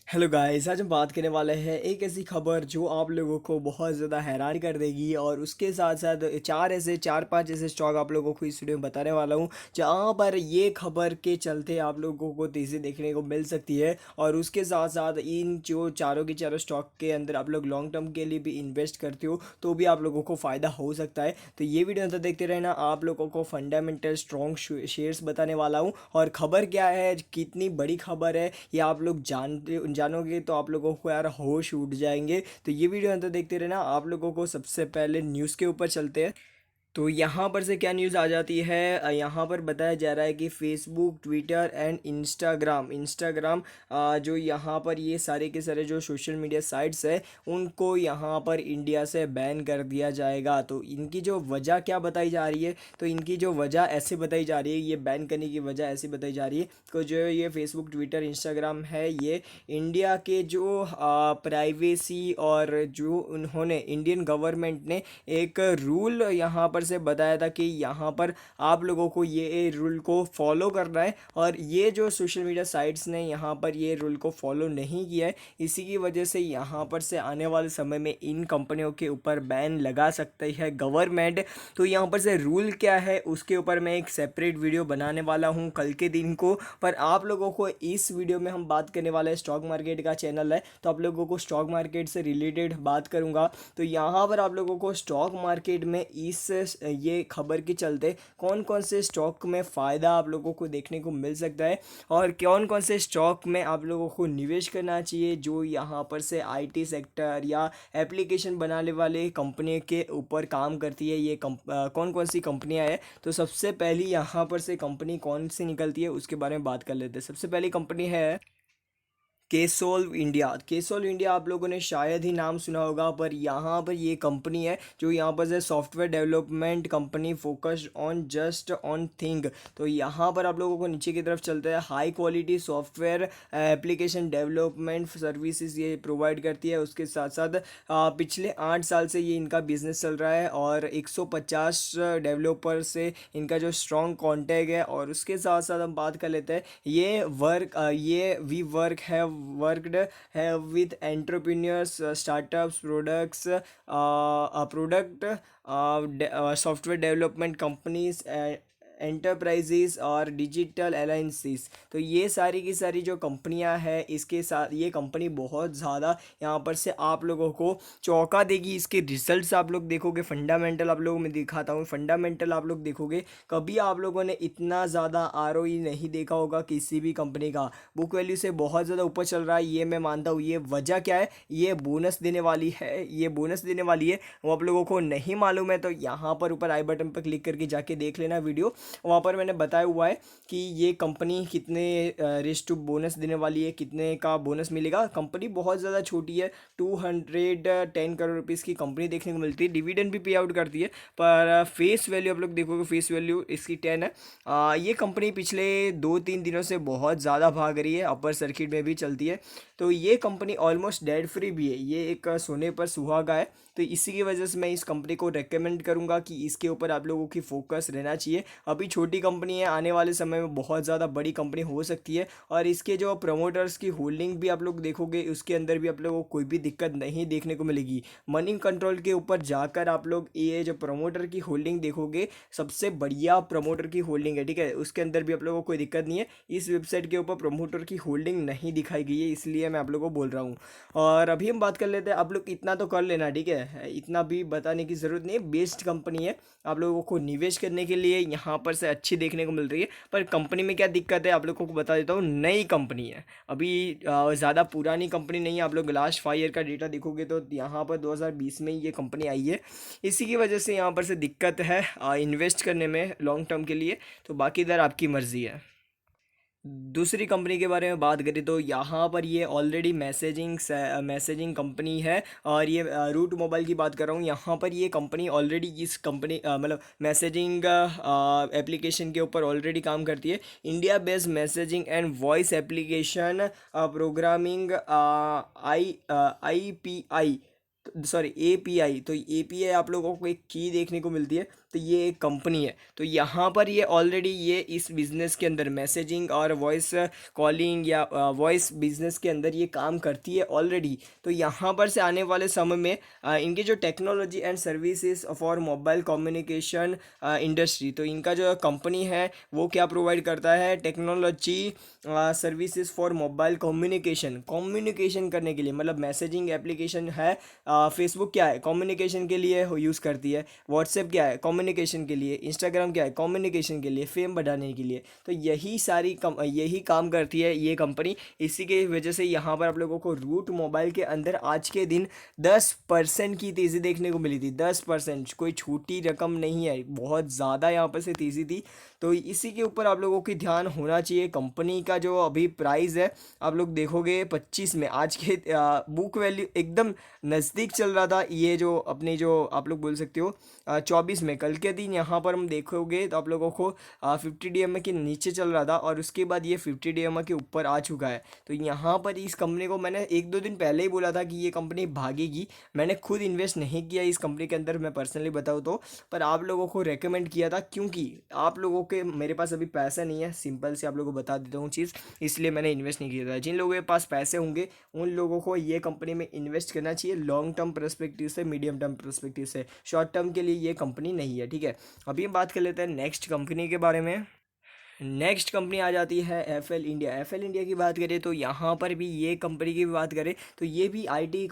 Hello guys, आज हम बात करने वाले हैं एक ऐसी खबर जो आप लोगों को बहुत ज़्यादा हैरान कर देगी। और उसके साथ साथ चार पांच ऐसे स्टॉक आप लोगों को इस वीडियो में बताने वाला हूँ जहाँ पर ये खबर के चलते आप लोगों को तेज़ी देखने को मिल सकती है। और उसके साथ साथ इन जो चारों के चारों स्टॉक के अंदर आप लोग लॉन्ग टर्म के लिए भी इन्वेस्ट करते हो तो भी आप लोगों को फ़ायदा हो सकता है। तो ये वीडियो अंदर देखते रहना, आप लोगों को फंडामेंटल स्ट्रॉन्ग शेयर्स बताने वाला हूँ। और ख़बर क्या है, कितनी बड़ी खबर है, ये आप लोग जानोगे तो आप लोगों को यार होश उड़ जाएंगे। तो ये वीडियो अंत तक देखते रहना। आप लोगों को सबसे पहले न्यूज़ के ऊपर चलते हैं। तो यहाँ पर से क्या न्यूज़ आ जाती है, यहाँ पर बताया जा रहा है कि फेसबुक, ट्विटर एंड इंस्टाग्राम जो यहाँ पर ये सारे के सारे जो सोशल मीडिया साइट्स है उनको यहाँ पर इंडिया से बैन कर दिया जाएगा। तो इनकी जो वजह क्या बताई जा रही है, तो इनकी जो वजह ऐसे बताई जा रही है, ये बैन करने की वजह ऐसी बताई जा रही है कि जो ये फेसबुक, ट्विटर, इंस्टाग्राम है, ये इंडिया के जो प्राइवेसी और जो उन्होंने इंडियन गवर्नमेंट ने एक रूल यहाँ पर से बताया था कि यहाँ पर आप लोगों को ये रूल को फॉलो करना है। और ये जो सोशल मीडिया साइट्स ने यहाँ पर ये रूल को फॉलो नहीं किया है, इसी की वजह से यहाँ पर से आने वाले समय में इन कंपनियों के ऊपर बैन लगा सकती है गवर्नमेंट। तो यहाँ पर से रूल क्या है उसके ऊपर मैं एक सेपरेट वीडियो बनाने वाला हूँ कल के दिन को। पर आप लोगों को इस वीडियो में हम बात करने वाले हैं, स्टॉक मार्केट का चैनल है तो आप लोगों को स्टॉक मार्केट से रिलेटेड बात करूँगा। तो यहाँ पर आप लोगों को स्टॉक मार्केट में इस ये खबर के चलते कौन कौन से स्टॉक में फ़ायदा आप लोगों को देखने को मिल सकता है और कौन कौन से स्टॉक में आप लोगों को निवेश करना चाहिए जो यहाँ पर से आईटी सेक्टर या एप्लीकेशन बनाने वाले कंपनी के ऊपर काम करती है। ये कौन कौन सी कंपनियाँ हैं, तो सबसे पहली यहाँ पर से कंपनी कौन सी निकलती है उसके बारे में बात कर लेते हैं। सबसे पहली कंपनी है केसोल्व इंडिया आप लोगों ने शायद ही नाम सुना होगा, पर यहाँ पर ये कंपनी है जो यहाँ पर से software development company focused on just on thing. तो यहाँ पर आप लोगों को नीचे की तरफ चलते हैं, high quality software application development services ये प्रोवाइड करती है। उसके साथ साथ पिछले 8 साल से ये इनका बिजनेस चल रहा है और 150 डेवलपर से इनका जो स्ट्रॉन्ग कॉन्टैक्ट है। और उसके साथ साथ हम बात कर लेते हैं, ये वी वर्क है worked have with entrepreneurs, startups, software development companies, enterprises और डिजिटल अलायंसेस। तो ये सारी की सारी जो कंपनियां हैं, इसके साथ ये कंपनी बहुत ज़्यादा यहाँ पर से आप लोगों को चौंका देगी। इसके रिजल्ट्स आप लोग देखोगे, फंडामेंटल आप लोगों में दिखाता हूँ, फंडामेंटल आप लोग देखोगे, कभी आप लोगों ने इतना ज़्यादा आरओई नहीं देखा होगा किसी भी कंपनी का। बुक वैल्यू से बहुत ज़्यादा ऊपर चल रहा है, ये मैं मानता हूँ। ये वजह क्या है, ये बोनस देने वाली है, ये बोनस देने वाली है, वो आप लोगों को नहीं मालूम है तो यहाँ पर ऊपर आई बटन पर क्लिक करके जाके देख लेना वीडियो। वहाँ पर मैंने बताया हुआ है कि ये कंपनी कितने रेस टू बोनस देने वाली है, कितने का बोनस मिलेगा। कंपनी बहुत ज़्यादा छोटी है, 210 करोड़ रुपीज़ की कंपनी देखने को मिलती है, डिविडेंड भी पे आउट करती है। पर फेस वैल्यू आप लोग देखोगे, फेस वैल्यू इसकी 10 है। ये कंपनी पिछले 2-3 दिनों से बहुत ज़्यादा भाग रही है, अपर सर्किट में भी चलती है। तो ये कंपनी ऑलमोस्ट डेट फ्री भी है, ये एक सोने पर सुहागा है। तो इसी की वजह से मैं इस कंपनी को रेकमेंड करूंगा कि इसके ऊपर आप लोगों की फोकस रहना चाहिए। अभी छोटी कंपनी है, आने वाले समय में बहुत ज़्यादा बड़ी कंपनी हो सकती है। और इसके जो प्रमोटर्स की होल्डिंग भी आप लोग देखोगे, उसके अंदर भी आप लोगों को कोई भी दिक्कत नहीं देखने को मिलेगी। मनी कंट्रोल के ऊपर जाकर आप लोग ये जो प्रमोटर की होल्डिंग देखोगे, सबसे बढ़िया प्रमोटर की होल्डिंग है, ठीक है, उसके अंदर भी आप लोगों को कोई दिक्कत नहीं है। इस वेबसाइट के ऊपर प्रमोटर की होल्डिंग नहीं दिखाई गई है, इसलिए मैं आप लोगों को बोल रहा हूँ। और अभी हम बात कर लेते हैं, आप लोग इतना तो कर लेना, ठीक है, इतना भी बताने की ज़रूरत नहीं है। बेस्ट कंपनी है, आप लोगों को निवेश करने के लिए यहाँ पर से अच्छी देखने को मिल रही है। पर कंपनी में क्या दिक्कत है आप लोगों को बता देता हूँ, नई कंपनी है, अभी ज़्यादा पुरानी कंपनी नहीं है। आप लोग लास्ट 5 ईयर का डेटा देखोगे तो यहाँ पर 2020 में ये कंपनी आई है, इसी की वजह से यहाँ पर से दिक्कत है इन्वेस्ट करने में लॉन्ग टर्म के लिए। तो बाकी इधर आपकी मर्ज़ी है। दूसरी कंपनी के बारे में बात करें तो यहाँ पर ये ऑलरेडी मैसेजिंग कंपनी है। और ये रूट मोबाइल की बात कर रहा हूँ, यहाँ पर ये कंपनी ऑलरेडी इस कंपनी मतलब मैसेजिंग एप्लीकेशन के ऊपर ऑलरेडी काम करती है। India based messaging and voice application programming I P I, sorry API। तो API आप लोगों को एक की देखने को मिलती है। तो ये एक कंपनी है। तो यहाँ पर ये ऑलरेडी ये इस बिज़नेस के अंदर मैसेजिंग और वॉइस कॉलिंग या वॉइस बिज़नेस के अंदर ये काम करती है ऑलरेडी। तो यहाँ पर से आने वाले समय में इनकी जो technology and services for mobile communication industry, तो इनका जो कंपनी है वो क्या प्रोवाइड करता है, technology services for mobile communication करने के लिए, मतलब मैसेजिंग एप्लीकेशन है। फेसबुक क्या है, कम्युनिकेशन के लिए यूज़ करती है। व्हाट्सएप क्या है, कम्युनिकेशन के लिए। इंस्टाग्राम क्या है, कम्युनिकेशन के लिए, फेम बढ़ाने के लिए। तो यही काम करती है ये कंपनी। इसी के वजह से यहाँ पर आप लोगों को रूट मोबाइल के अंदर आज के दिन 10% की तेज़ी देखने को मिली थी। 10%, कोई छोटी रकम नहीं है, बहुत ज़्यादा यहाँ पर से तेज़ी थी। तो इसी के ऊपर आप लोगों की ध्यान होना चाहिए। कंपनी का जो अभी प्राइस है आप लोग देखोगे 25 में, आज के बुक वैल्यू एकदम नज़दीक चल रहा था। ये जो अपने जो आप लोग बोल सकते हो 24 में, कल के दिन यहाँ पर हम देखोगे तो आप लोगों को 50 DMA के नीचे चल रहा था और उसके बाद ये 50 DMA के ऊपर आ चुका है। तो यहाँ पर इस कंपनी को मैंने 1-2 दिन पहले ही बोला था कि ये कंपनी भागेगी। मैंने खुद इन्वेस्ट नहीं किया इस कंपनी के अंदर, मैं पर्सनली बताऊँ तो, पर आप लोगों को रेकमेंड किया था क्योंकि आप लोगों के, मेरे पास अभी पैसा नहीं है, सिंपल से आप लोगों को बता देता हूँ चीज़, इसलिए मैंने इन्वेस्ट नहीं किया था। जिन लोगों के पास पैसे होंगे उन लोगों को ये कंपनी में इन्वेस्ट करना चाहिए, लॉन्ग टर्म पर्सपेक्टिव से, मीडियम टर्म पर्सपेक्टिव से। शॉर्ट टर्म के लिए ये कंपनी नहीं है, ठीक है। अभी हम बात कर लेते हैं नेक्स्ट कंपनी के बारे में। नेक्स्ट कंपनी आ जाती है एफ इंडिया। एफ इंडिया की बात करें तो यहाँ पर भी ये कंपनी की बात करें तो ये भी आईटी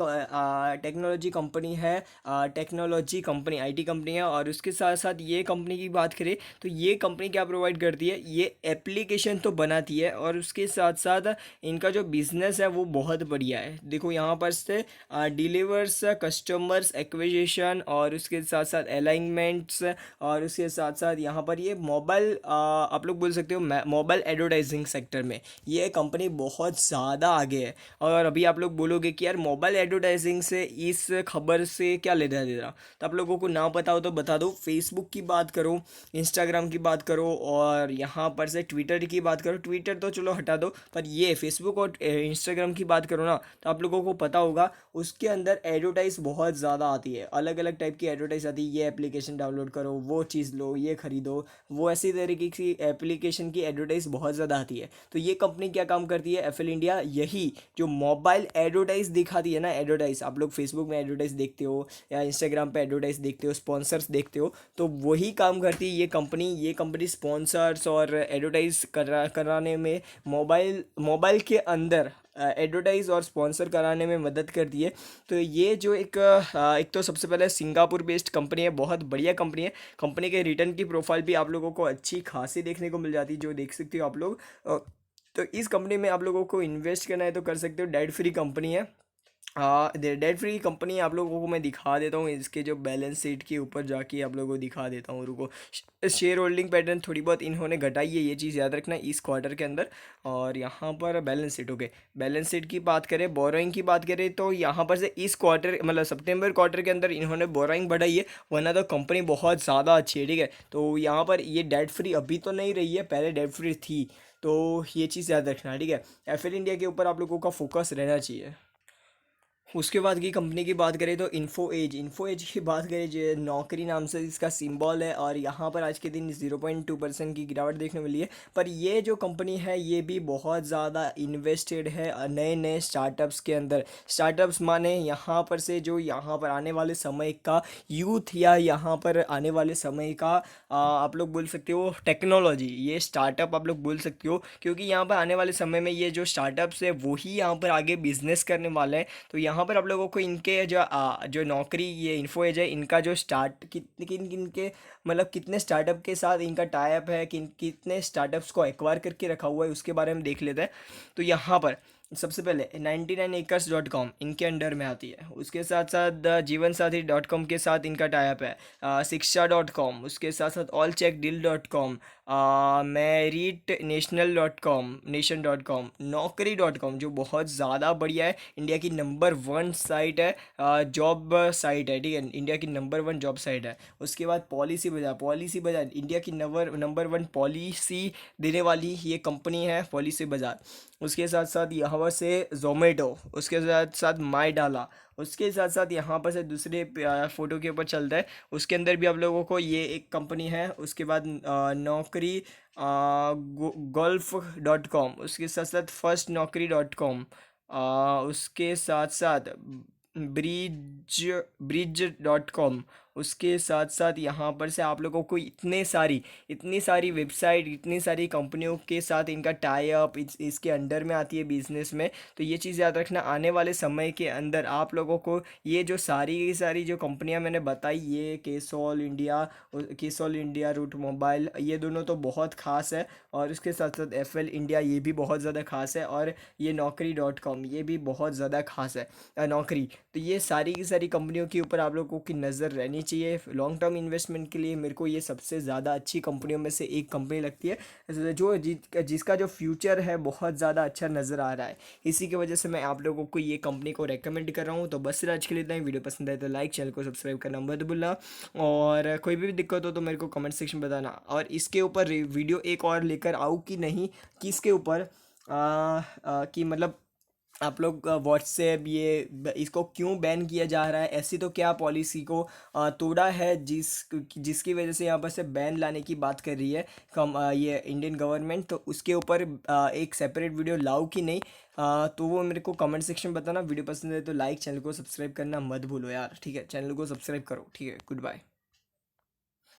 टेक्नोलॉजी कंपनी है। आईटी कंपनी है। और उसके साथ साथ ये कंपनी की बात करें तो ये कंपनी क्या प्रोवाइड करती है, ये एप्लीकेशन तो बनाती है और उसके साथ साथ इनका जो बिज़नेस है वो बहुत बढ़िया है। देखो यहाँ पर से डिलीवर्स कस्टमर्स एक्विजिशन और उसके साथ साथ अलाइनमेंट्स और उसके साथ साथ यहाँ पर ये मोबाइल आप लोग बोल सकते हो मोबाइल एडवर्टाइजिंग सेक्टर में ये कंपनी बहुत ज़्यादा आगे है। और अभी आप लोग बोलोगे कि यार मोबाइल एडवर्टाइजिंग से इस खबर से क्या लेना देना, तो आप लोगों को ना पता हो तो बता दो। फेसबुक की बात करो, इंस्टाग्राम की बात करो और यहाँ पर से ट्विटर की बात करो। ट्विटर तो चलो हटा दो, पर ये फेसबुक और इंस्टाग्राम की बात करो ना, तो आप लोगों को पता होगा उसके अंदर एडवर्टाइज बहुत ज़्यादा आती है। अलग अलग टाइप की एडवर्टाइज आती है, ये एप्लीकेशन डाउनलोड करो, वो चीज़ लो, ये खरीदो, वो ऐसी तरीके की एप्लीकेशन की एडवर्टाइज बहुत ज़्यादा आती है। तो ये कंपनी क्या काम करती है, एफएल इंडिया, यही जो मोबाइल एडवर्टाइज दिखाती है ना, एडवर्टाइज आप लोग फेसबुक में एडवर्टाइज देखते हो या इंस्टाग्राम पे एडवर्टाइज देखते हो, स्पॉन्सर्स देखते हो, तो वही काम करती है ये कंपनी स्पॉन्सर्स और एडवर्टाइज कराने में, मोबाइल के अंदर एडवर्टाइज और स्पॉन्सर कराने में मदद करती है। तो ये जो एक तो सबसे पहले सिंगापुर बेस्ड कंपनी है, बहुत बढ़िया कंपनी है। कंपनी के रिटर्न की प्रोफाइल भी आप लोगों को अच्छी खासी देखने को मिल जाती है, जो देख सकते हो आप लोग। तो इस कंपनी में आप लोगों को इन्वेस्ट करना है तो कर सकते हो, डेट फ्री कंपनी है। डेट फ्री कंपनी आप लोगों को मैं दिखा देता हूँ, इसके जो बैलेंस शीट के ऊपर जाके आप लोगों को दिखा देता हूँ, रुको। शेयर होल्डिंग पैटर्न थोड़ी बहुत इन्होंने घटाई है, ये चीज़ याद रखना इस क्वार्टर के अंदर। और यहाँ पर balance sheet, okay, balance sheet की बात करें, बोरोइंग की बात करें तो यहाँ पर से इस क्वार्टर मतलब सितंबर क्वार्टर के अंदर इन्होंने बोरोइंग बढ़ाई है, वरना तो कंपनी बहुत ज़्यादा अच्छी है, ठीक है। तो यहाँ पर ये डेट फ्री अभी तो नहीं रही है, पहले डेट फ्री थी, तो ये चीज़ याद रखना, ठीक है। एफएल इंडिया के ऊपर आप लोगों का फोकस रहना चाहिए। उसके बाद की कंपनी की बात करें तो इन्फो एज की बात करें, जो नौकरी नाम से इसका सिंबल है, और यहाँ पर आज के दिन 0.2% की गिरावट देखने मिली है। पर ये जो कंपनी है ये भी बहुत ज़्यादा इन्वेस्टेड है नए नए स्टार्टअप्स के अंदर। स्टार्टअप्स माने यहाँ पर से जो यहाँ पर आने वाले समय का यूथ या यहाँ पर आने वाले समय का आप लोग बोल सकते हो टेक्नोलॉजी, ये स्टार्टअप आप लोग बोल सकते हो, क्योंकि यहाँ पर आने वाले समय में ये जो स्टार्टअप्स है वही यहाँ पर आगे बिजनेस करने वाले हैं। तो यहाँ पर आप लोगों को इनके जो नौकरी, ये इन्फो एज है, इनका जो स्टार्ट किन किन के मतलब कितने स्टार्टअप के साथ इनका टाई अप है, कितने स्टार्टअप्स को एक्वायर करके रखा हुआ है, उसके बारे में देख लेते हैं। तो यहाँ पर सबसे पहले 99acres.com इनके अंडर में आती है। उसके साथ साथ जीवनसाथी.com के साथ इनका टाइप है। शिक्षा.com, उसके साथ साथ allcheckdeal.com, नेशन.com, नौकरी.com जो बहुत ज़्यादा बढ़िया है, इंडिया की नंबर 1 साइट है, जॉब साइट है, ठीक है, इंडिया की नंबर 1 जॉब साइट है। उसके बाद पॉलिसी बाजार इंडिया की नंबर 1 पॉलिसी देने वाली ये कंपनी है, पॉलिसी बाजार। उसके साथ साथ यहाँ पर से जोमेटो, उसके साथ साथ माई डाला, उसके साथ साथ यहाँ पर से दूसरे फ़ोटो के ऊपर चलता है, उसके अंदर भी आप लोगों को ये एक कंपनी है। उसके बाद नौकरी golf.com, उसके साथ साथ फर्स्ट नौकरी .com, उसके साथ साथ ब्रिज ब्रिज.com, उसके साथ साथ यहाँ पर से आप लोगों को इतनी सारी वेबसाइट, इतनी सारी कंपनियों के साथ इनका टाई अप इसके अंडर में आती है बिजनेस में। तो ये चीज़ याद रखना, आने वाले समय के अंदर आप लोगों को ये जो सारी की सारी जो कंपनियां मैंने बताई, ये केसॉल इंडिया, रूट मोबाइल, ये दोनों तो बहुत ख़ास है। और उसके साथ साथ एफ एल इंडिया, ये भी बहुत ज़्यादा ख़ास है। और ये नौकरी.com, ये भी बहुत ज़्यादा ख़ास है, नौकरी। तो ये सारी की सारी कंपनियों के ऊपर आप लोगों की नज़र रहनी चाहिए लॉन्ग टर्म इन्वेस्टमेंट के लिए। मेरे को ये सबसे ज़्यादा अच्छी कंपनियों में से एक कंपनी लगती है, जिसका जो फ्यूचर है बहुत ज़्यादा अच्छा नज़र आ रहा है। इसी की वजह से मैं आप लोगों को ये कंपनी को रेकमेंड कर रहा हूँ। तो बस आज के लिए इतना ही। वीडियो पसंद आए तो लाइक, चैनल को सब्सक्राइब करना मत भूलना। और कोई भी दिक्कत हो तो मेरे को कमेंट सेक्शन में बताना। और इसके ऊपर वीडियो एक और लेकर आऊँ कि नहीं, कि इसके ऊपर कि मतलब आप लोग व्हाट्सएप इसको क्यों बैन किया जा रहा है, ऐसी तो क्या पॉलिसी को तोड़ा है जिसकी वजह से यहाँ पर से बैन लाने की बात कर रही है ये इंडियन गवर्नमेंट। तो उसके ऊपर एक सेपरेट वीडियो लाऊं कि नहीं, तो वो मेरे को कमेंट सेक्शन में बताना। वीडियो पसंद है तो लाइक, चैनल को सब्सक्राइब करना मत भूलो यार, ठीक है। चैनल को सब्सक्राइब करो, ठीक है। Good bye.